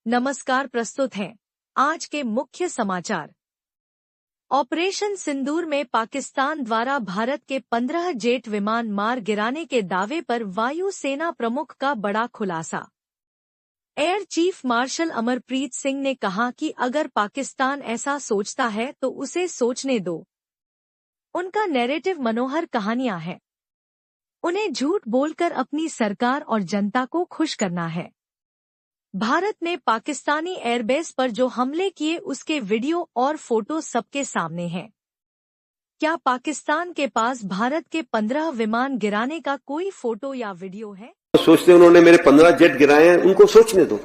नमस्कार, प्रस्तुत हैं आज के मुख्य समाचार। ऑपरेशन सिंदूर में पाकिस्तान द्वारा भारत के 15 जेट विमान मार गिराने के दावे पर वायु सेना प्रमुख का बड़ा खुलासा। Air chief marshal Amarpreet Singh ने कहा कि अगर पाकिस्तान ऐसा सोचता है तो उसे सोचने दो। उनका नैरेटिव मनोहर कहानियां हैं। उन्हें झूठ बोलकर अपनी सरकार और जनता को खुश करना है। भारत ने पाकिस्तानी एयरबेस पर जो हमले किए उसके वीडियो और फोटो सबके सामने हैं। क्या पाकिस्तान के पास भारत के 15 विमान गिराने का कोई फोटो या वीडियो है? सोचते उन्होंने मेरे 15 जेट गिराए हैं, उनको सोचने दो।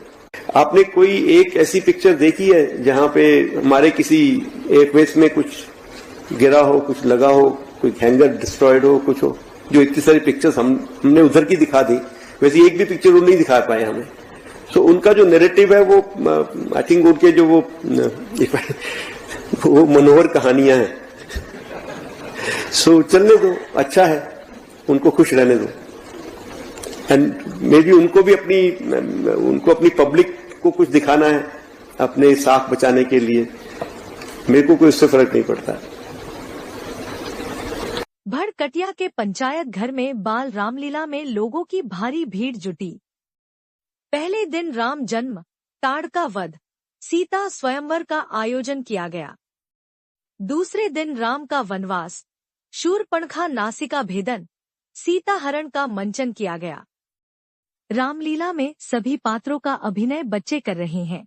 आपने कोई एक ऐसी पिक्चर देखी है जहां पे हमारे किसी एयरबेस में कुछ गिरा हो, कुछ लगा हो, कोई हैंगर डिस्ट्रॉयड हो, कुछ हो? जो इतनी सारी पिक्चर्स हमने उधर की दिखा दी, वैसे एक भी पिक्चर वो नहीं दिखा पाए हमें। तो उनका जो नैरेटिव है वो आई थिंक उनके जो वो मनोहर कहानियां हैं। सो चलने दो, अच्छा है, उनको खुश रहने दो। एंड मे बी उनको अपनी पब्लिक को कुछ दिखाना है अपने साख बचाने के लिए। मेरे को कोई उससे फर्क नहीं पड़ता। भड़कटिया के पंचायत घर में बाल रामलीला में लोगों की भारी भीड़ जुटी। पहले दिन राम जन्म, ताड़का वध, सीता स्वयंवर का आयोजन किया गया। दूसरे दिन राम का वनवास, शूर्पणखा नासिका भेदन, सीता हरण का मंचन किया गया। रामलीला में सभी पात्रों का अभिनय बच्चे कर रहे हैं।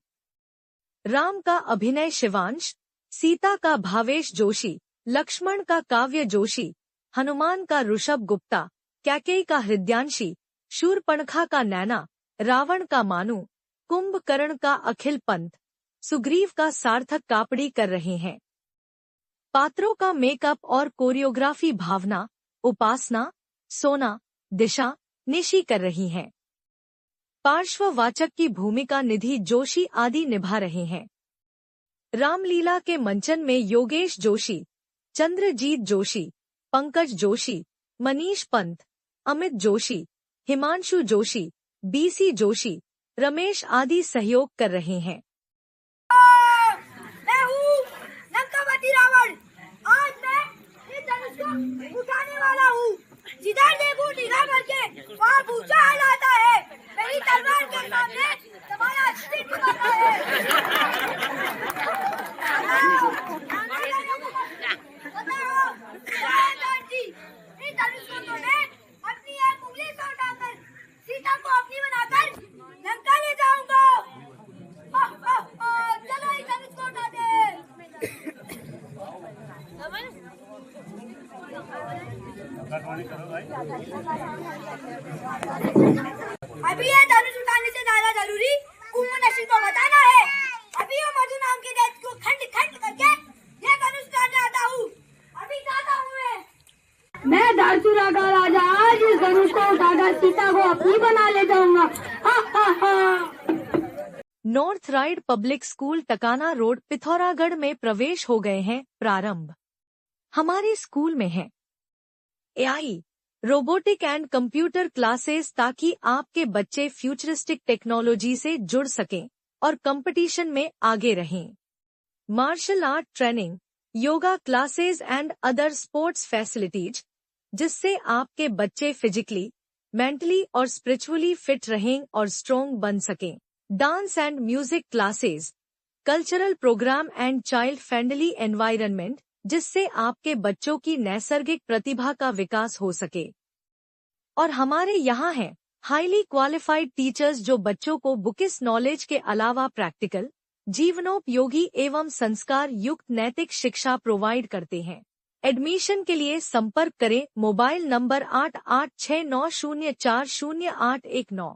राम का अभिनय शिवांश, सीता का भावेश जोशी, लक्ष्मण का काव्य जोशी, हनुमान का ऋषभ गुप्ता, कैकेयी का हृदयांशी, शूर्पणखा का नैना, रावण का मानू, कुंभकर्ण का अखिल पंत, सुग्रीव का सार्थक कापड़ी कर रहे हैं। पात्रों का मेकअप और कोरियोग्राफी भावना, उपासना, सोना, दिशा, निशी कर रही हैं। पार्श्ववाचक की भूमिका निधि जोशी आदि निभा रहे हैं। रामलीला के मंचन में योगेश जोशी, चंद्रजीत जोशी, पंकज जोशी, मनीष पंत, अमित जोशी, हिमांशु जोशी, बीसी जोशी, रमेश आदि सहयोग कर रहे हैं। मैं हूँ लंकापति रावण। आज मैं इस धनुष को उठाने वाला हूँ। जिधर देखूं निगाह करके वहाँ पूछा हलाता है। मेरी तलवार के सामने तुम्हारा अस्तित्व दिखाता अभी ये धनुष उठाने से ज्यादा जरूरी कुंभनशील को बताना है। अभी वो मधु नाम के दैत्य को खंड खंड करके ये धनुष उठाने आता हूँ। अभी जाता हूँ मैं धारचूरा का राजा। आज इस धनुष को उठाकर सीता को अपनी बना ले जाऊंगा। North ride public school Takana road Pithoragarh में प्रवेश हो गए हैं प्रारंभ। हमारे स्कूल में है AI, robotic and computer classes ताकि आपके बच्चे फ्यूचरिस्टिक टेक्नोलॉजी से जुड़ सकें और कंपटीशन में आगे रहें। Martial art training, yoga classes and other sports facilities, जिससे आपके बच्चे फिजिकली, मेंटली और स्पिरिचुअली फिट रहें और स्ट्रॉन्ग बन सकें। Dance and music classes, cultural programme and child friendly environment, जिससे आपके बच्चों की नैसर्गिक प्रतिभा का विकास हो सके। और हमारे यहाँ हैं हाईली क्वालिफाइड टीचर्स जो बच्चों को बुकिस नॉलेज के अलावा प्रैक्टिकल, जीवनोपयोगी एवं संस्कार युक्त नैतिक शिक्षा प्रोवाइड करते हैं। एडमिशन के लिए संपर्क करें मोबाइल नंबर 8869040819।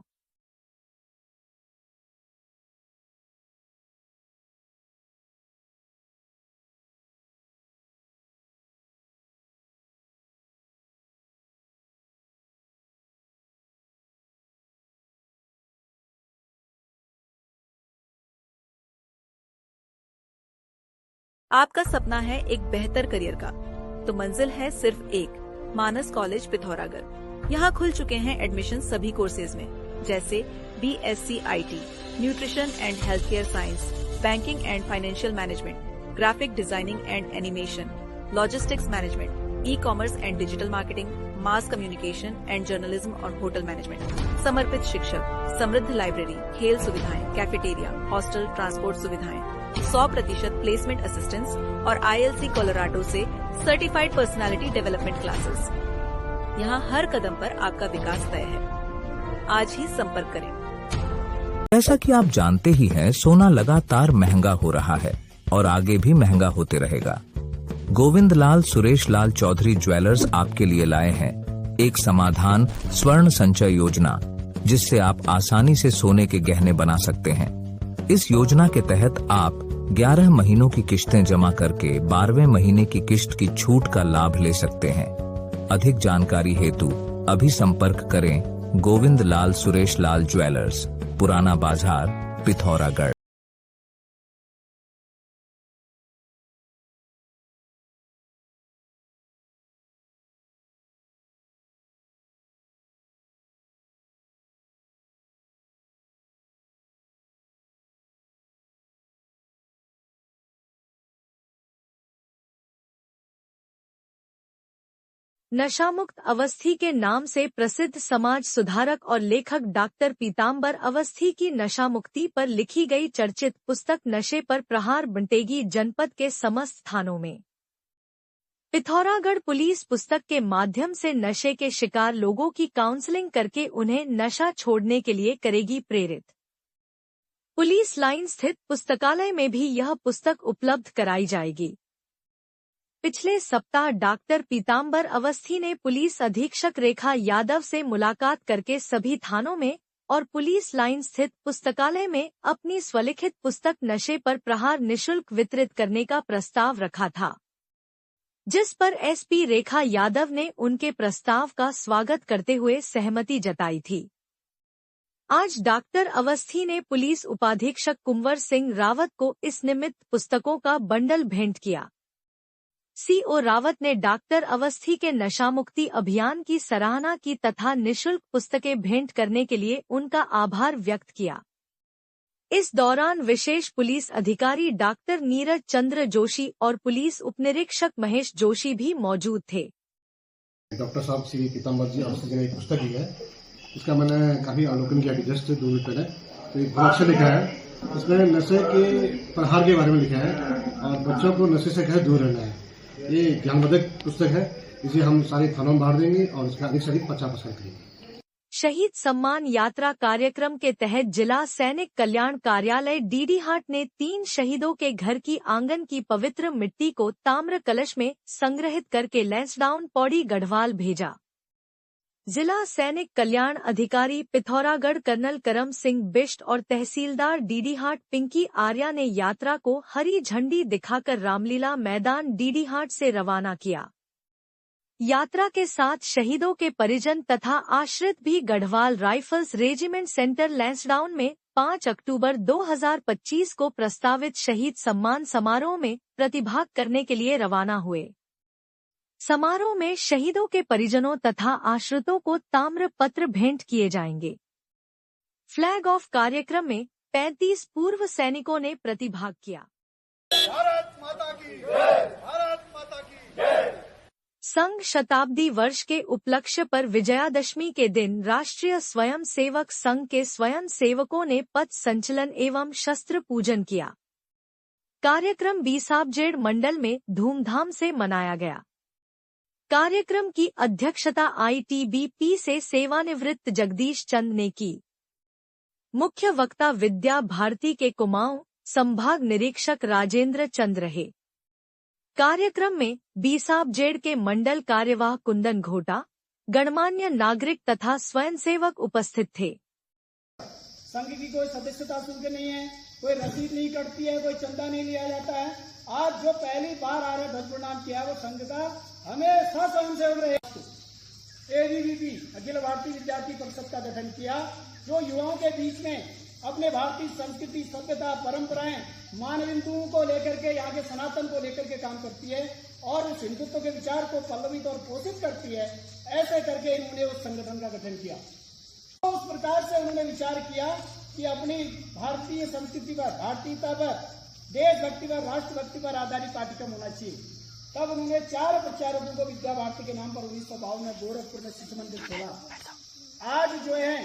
आपका सपना है एक बेहतर करियर का, तो मंजिल है सिर्फ एक, मानस कॉलेज पिथौरागढ़। यहाँ खुल चुके हैं एडमिशन सभी कोर्सेज में, जैसे BSc IT, nutrition and health care science, banking and financial management, graphic designing and animation, logistics management, e commerce and digital marketing, mass communication and journalism और होटल मैनेजमेंट। समर्पित शिक्षक, समृद्ध लाइब्रेरी, खेल सुविधाएं, cafeteria, hostel, transport सुविधाएं, 100% placement assistance और ILC Colorado से certified personality development classes. यहाँ हर कदम पर आपका विकास तय है। आज ही संपर्क करें। जैसा कि आप जानते ही हैं, सोना लगातार महंगा हो रहा है और आगे भी महंगा होते रहेगा। गोविंद लाल सुरेश लाल चौधरी ज्वेलर्स आपके लिए लाए हैं एक समाधान, स्वर्ण संचय योजना, जिससे आप आसानी से सोने के गहने बना सकते हैं। इस योजना के तहत आप 11 महीनों की किश्तें जमा करके 12वें महीने की किश्त की छूट का लाभ ले सकते हैं। अधिक जानकारी हेतु अभी संपर्क करें गोविंद लाल सुरेश लाल ज्वेलर्स, पुराना बाजार, पिथौरागढ़। नशामुक्त अवस्थी के नाम से प्रसिद्ध समाज सुधारक और लेखक डॉक्टर पीताम्बर अवस्थी की नशामुक्ति पर लिखी गई चर्चित पुस्तक नशे पर प्रहार बंटेगी जनपद के समस्त थानों में। पिथौरागढ़ पुलिस पुस्तक के माध्यम से नशे के शिकार लोगों की काउंसलिंग करके उन्हें नशा छोड़ने के लिए करेगी प्रेरित। पुलिस लाइन स्थित पुस्तकालय में भी यह पुस्तक उपलब्ध कराई जाएगी। पिछले सप्ताह डॉक्टर पीताम्बर अवस्थी ने पुलिस अधीक्षक रेखा यादव से मुलाकात करके सभी थानों में और पुलिस लाइन स्थित पुस्तकालय में अपनी स्वलिखित पुस्तक नशे पर प्रहार निःशुल्क वितरित करने का प्रस्ताव रखा था, जिस पर SP रेखा यादव ने उनके प्रस्ताव का स्वागत करते हुए सहमति जताई थी। आज डॉक्टर अवस्थी ने पुलिस उपाधीक्षक कुंवर सिंह रावत को इस निमित्त पुस्तकों का बंडल भेंट किया। CO रावत ने डॉक्टर अवस्थी के नशामुक्ति अभियान की सराहना की तथा निःशुल्क पुस्तकें भेंट करने के लिए उनका आभार व्यक्त किया। इस दौरान विशेष पुलिस अधिकारी डॉक्टर नीरज चंद्र जोशी और पुलिस उपनिरीक्षक महेश जोशी भी मौजूद थे। डॉक्टर साहब श्री पीताम्बर जी अवस्थी ने एक पुस्तक ली है, इसका मैंने काफी अवलोकन किया जस्ट 2 मिनट पहले। तो एक बहुत अच्छा लिखा है, इसमें नशे के प्रहार के बारे में लिखा है और बच्चों को नशे से कैसे दूर रहना है। ये ज्ञानवर्धक पुस्तक है, इसे हम सारे थानों में बांट देंगे और इसका अधिक से अधिक 50% करेंगे। शहीद सम्मान यात्रा कार्यक्रम के तहत जिला सैनिक कल्याण कार्यालय डीडीहाट ने 3 शहीदों के घर की आंगन की पवित्र मिट्टी को ताम्र कलश में संग्रहित करके लैंसडाउन पौड़ी गढ़वाल भेजा। जिला सैनिक कल्याण अधिकारी पिथौरागढ़ कर्नल करम सिंह बिष्ट और तहसीलदार डीडीहाट पिंकी आर्या ने यात्रा को हरी झंडी दिखाकर रामलीला मैदान डीडीहाट से रवाना किया। यात्रा के साथ शहीदों के परिजन तथा आश्रित भी Garhwal rifles regiment centre Lansdowne में 5 अक्टूबर 2025 को प्रस्तावित शहीद सम्मान समारोह में प्रतिभाग करने के लिए रवाना हुए। समारोह में शहीदों के परिजनों तथा आश्रितों को ताम्र पत्र भेंट किए जाएंगे। फ्लैग ऑफ कार्यक्रम में 35 पूर्व सैनिकों ने प्रतिभाग किया। भारत माता की जय, भारत माता की जय। संघ शताब्दी वर्ष के उपलक्ष्य पर विजयादशमी के दिन राष्ट्रीय स्वयं सेवक संघ के स्वयं सेवकों ने पथ संचलन एवं शस्त्र पूजन किया। कार्यक्रम बीसाबजेड़ मंडल में धूमधाम से मनाया गया। कार्यक्रम की अध्यक्षता ITBP से सेवानिवृत्त जगदीश चंद ने की। मुख्य वक्ता विद्या भारती के कुमाऊं संभाग निरीक्षक राजेंद्र चंद रहे। कार्यक्रम में बीसाबजेड़ के मंडल कार्यवाह कुंदन घोटा, गणमान्य नागरिक तथा स्वयंसेवक उपस्थित थे। संघ की कोई सदस्यता शुल्क नहीं है, कोई रसीद नहीं कटती है, कोई चंदा नहीं लिया जाता है। आज जो पहली बार आ रहे ध्वज प्रणाम किया वो संघ का हमेशा स्वयंसेवक रहे। ABVP अखिल भारतीय विद्यार्थी परिषद का गठन किया, जो युवाओं के बीच में अपने भारतीय संस्कृति, सभ्यता, परंपराएं, मानविंदुओं को लेकर के, यहाँ के सनातन को लेकर के काम करती है और उस हिंदुत्व के विचार को पल्लवित और पोषित करती है। ऐसे करके इन्होंने उस संगठन का गठन किया। तो उस प्रकार से उन्होंने विचार किया कि अपनी भारतीय संस्कृति पर, भारतीयता पर, देशभक्ति पर, राष्ट्रभक्ति पर आधारित पाठ्यक्रम होना चाहिए। तब उन्होंने 4 प्रचारकों को विद्या भारती के नाम पर 1952 में गोरखपुर में शिशु मंदिर खोला। आज जो है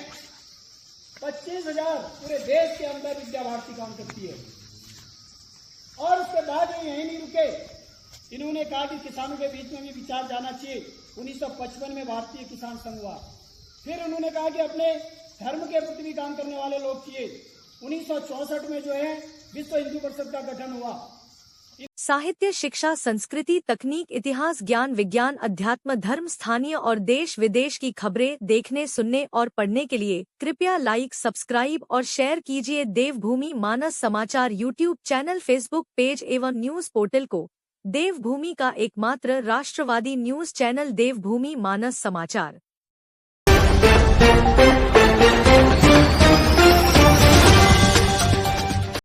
25,000 पूरे देश के अंदर विद्या भारती काम करती है। और उसके बाद ये यहीं नहीं रुके, इन्होंने कहा कि किसानों के बीच में भी विचार जाना चाहिए। 1955 में भारतीय किसान संघ हुआ। फिर उन्होंने कहा कि अपने धर्म के प्रति भी काम करने वाले लोग चाहिए। 1964 में जो है विश्व हिंदू परिषद का गठन हुआ। साहित्य, शिक्षा, संस्कृति, तकनीक, इतिहास, ज्ञान, विज्ञान, अध्यात्म, धर्म, स्थानीय और देश विदेश की खबरें देखने, सुनने और पढ़ने के लिए कृपया लाइक, सब्सक्राइब और शेयर कीजिए देवभूमि मानस समाचार यूट्यूब चैनल, फेसबुक पेज एवं न्यूज पोर्टल को। देवभूमि का एकमात्र राष्ट्रवादी न्यूज चैनल देवभूमि मानस समाचार।